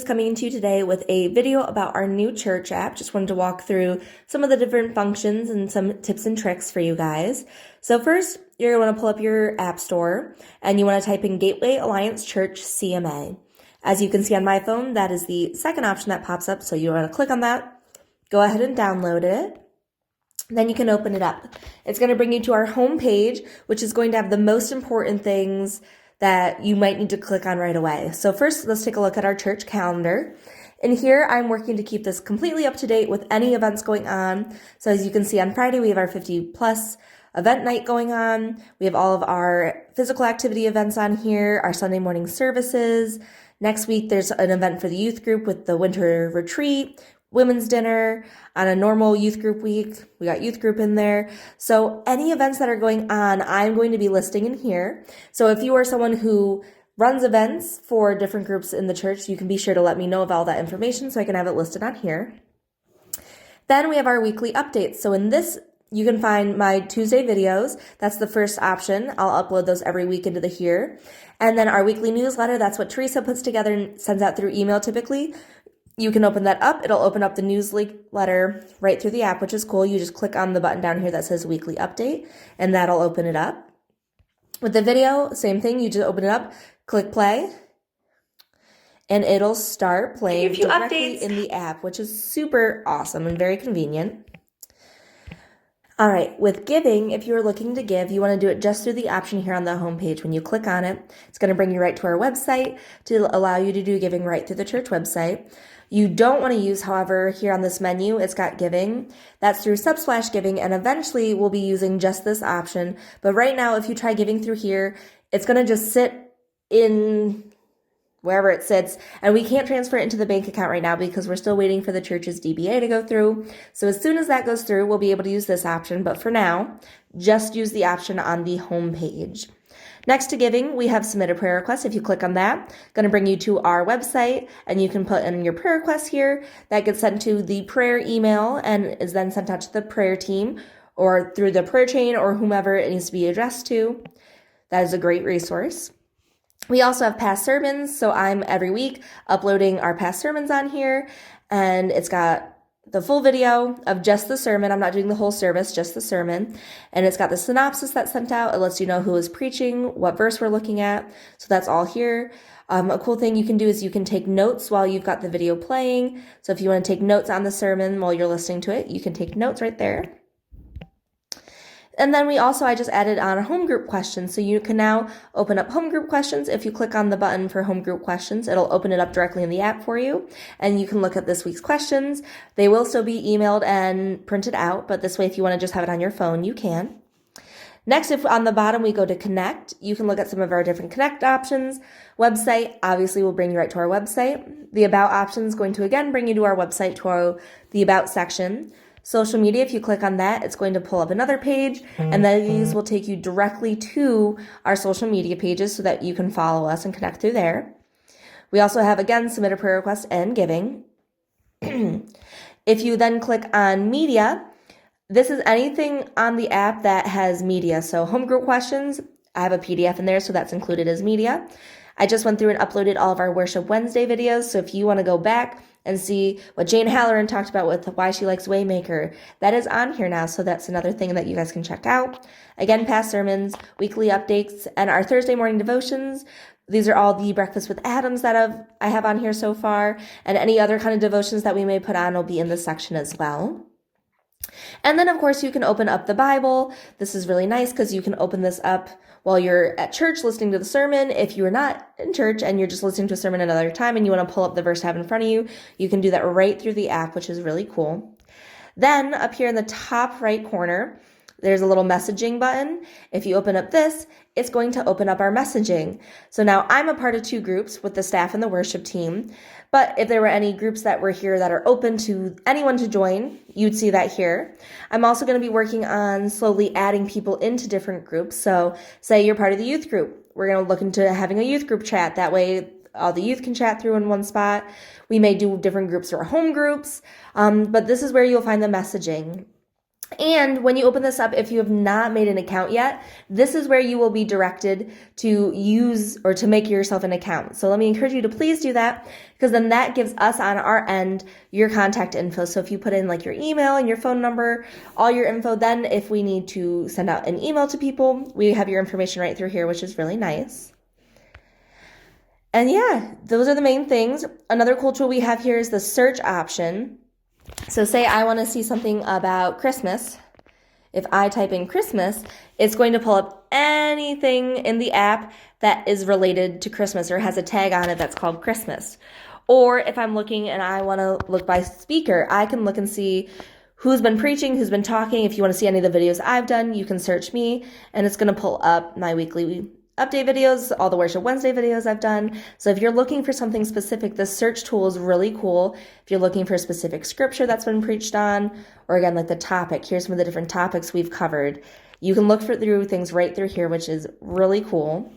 Coming to you today with a video about our new church app. Just wanted to walk through some of the different functions and some tips and tricks for you guys. So first, you're going to want to pull up your app store and you want to type in Gateway Alliance Church CMA. As you can see on my phone, that is the second option that pops up. So you want to click on that, go ahead and download it. Then you can open it up. It's going to bring you to our home page, which is going to have the most important things that you might need to click on right away. So first, let's take a look at our church calendar. And here I'm working to keep this completely up to date with any events going on. So as you can see on Friday, we have our 50 plus event night going on. We have all of our physical activity events on here, our Sunday morning services. Next week, there's an event for the youth group with the winter retreat, women's dinner. On a normal youth group week, we got youth group in there. So any events that are going on, I'm going to be listing in here. So if you are someone who runs events for different groups in the church, you can be sure to let me know of all that information so I can have it listed on here. Then we have our weekly updates. So in this, you can find my Tuesday videos. That's the first option. I'll upload those every week into the here. And then our weekly newsletter, that's what Teresa puts together and sends out through email typically. You can open that up. It'll open up the newsletter right through the app, which is cool. You just click on the button down here that says weekly update, and that'll open it up. With the video, same thing. You just open it up, click play, and it'll start playing directly in the app, which is super awesome and very convenient. All right, with giving, if you're looking to give, you want to do it just through the option here on the homepage. When you click on it, it's going to bring you right to our website to allow you to do giving right through the church website. You don't want to use, however, here on this menu, it's got giving. That's through Subsplash Giving, and eventually we'll be using just this option. But right now, if you try giving through here, it's going to just sit in wherever it sits, and we can't transfer it into the bank account right now because we're still waiting for the church's DBA to go through. So as soon as that goes through, we'll be able to use this option, but for now, just use the option on the home page. Next to giving, we have submit a prayer request. If you click on that, going to bring you to our website, and you can put in your prayer request here. That gets sent to the prayer email and is then sent out to the prayer team or through the prayer chain or whomever it needs to be addressed to. That is a great resource. We also have past sermons, so I'm every week uploading our past sermons on here, and it's got the full video of just the sermon. I'm not doing the whole service, just the sermon, and it's got the synopsis that's sent out. It lets you know who is preaching, what verse we're looking at, so that's all here. A cool thing you can do is you can take notes while you've got the video playing, so if you want to take notes on the sermon while you're listening to it, you can take notes right there. And then I just added on home group questions. So you can now open up home group questions. If you click on the button for home group questions, it'll open it up directly in the app for you. And you can look at this week's questions. They will still be emailed and printed out, but this way, if you want to just have it on your phone, you can. Next, if on the bottom we go to connect, you can look at some of our different connect options. Website, obviously, will bring you right to our website. The about option is going to again bring you to our website to the about section. Social media, if you click on that, it's going to pull up another page, and then these will take you directly to our social media pages so that you can follow us and connect through there. We also have, again, submit a prayer request and giving. If you then click on media, this is anything on the app that has media. So home group questions, I have a PDF in there, so that's included as media. I just went through and uploaded all of our Worship Wednesday videos, so if you want to go back and see what Jane Halloran talked about with why she likes Waymaker, that is on here now, so that's another thing that you guys can check out. Again, past sermons, weekly updates, and our Thursday morning devotions. These are all the Breakfast with Adams that I have on here so far, and any other kind of devotions that we may put on will be in this section as well. And then, of course, you can open up the Bible. This is really nice because you can open this up while you're at church listening to the sermon. If you're not in church and you're just listening to a sermon another time and you want to pull up the verse to have in front of you, you can do that right through the app, which is really cool. Then up here in the top right corner, there's a little messaging button. If you open up this, it's going to open up our messaging. So now I'm a part of two groups with the staff and the worship team. But if there were any groups that were here that are open to anyone to join, you'd see that here. I'm also going to be working on slowly adding people into different groups. So say you're part of the youth group. We're going to look into having a youth group chat. That way all the youth can chat through in one spot. We may do different groups or home groups. But this is where you'll find the messaging. And when you open this up, if you have not made an account yet, this is where you will be directed to use or to make yourself an account. So let me encourage you to please do that, because then that gives us on our end your contact info. So if you put in like your email and your phone number, all your info, then if we need to send out an email to people, we have your information right through here, which is really nice. And yeah, those are the main things. Another cool tool we have here is the search option. So say I want to see something about Christmas. If I type in Christmas, it's going to pull up anything in the app that is related to Christmas or has a tag on it that's called Christmas. Or if I'm looking and I want to look by speaker, I can look and see who's been preaching, who's been talking. If you want to see any of the videos I've done, you can search me, and it's going to pull up my weekly update videos, all the Worship Wednesday videos I've done. So if you're looking for something specific, this search tool is really cool. If you're looking for a specific scripture that's been preached on, or again, like the topic, here's some of the different topics we've covered. You can look through things right through here, which is really cool.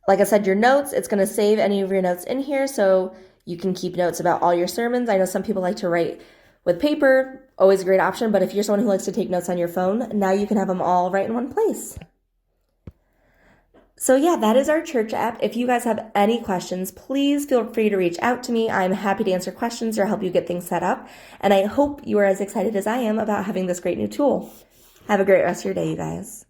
Like I said, your notes, it's going to save any of your notes in here, so you can keep notes about all your sermons. I know some people like to write with paper, always a great option, but if you're someone who likes to take notes on your phone, now you can have them all right in one place. So yeah, that is our church app. If you guys have any questions, please feel free to reach out to me. I'm happy to answer questions or help you get things set up. And I hope you are as excited as I am about having this great new tool. Have a great rest of your day, you guys.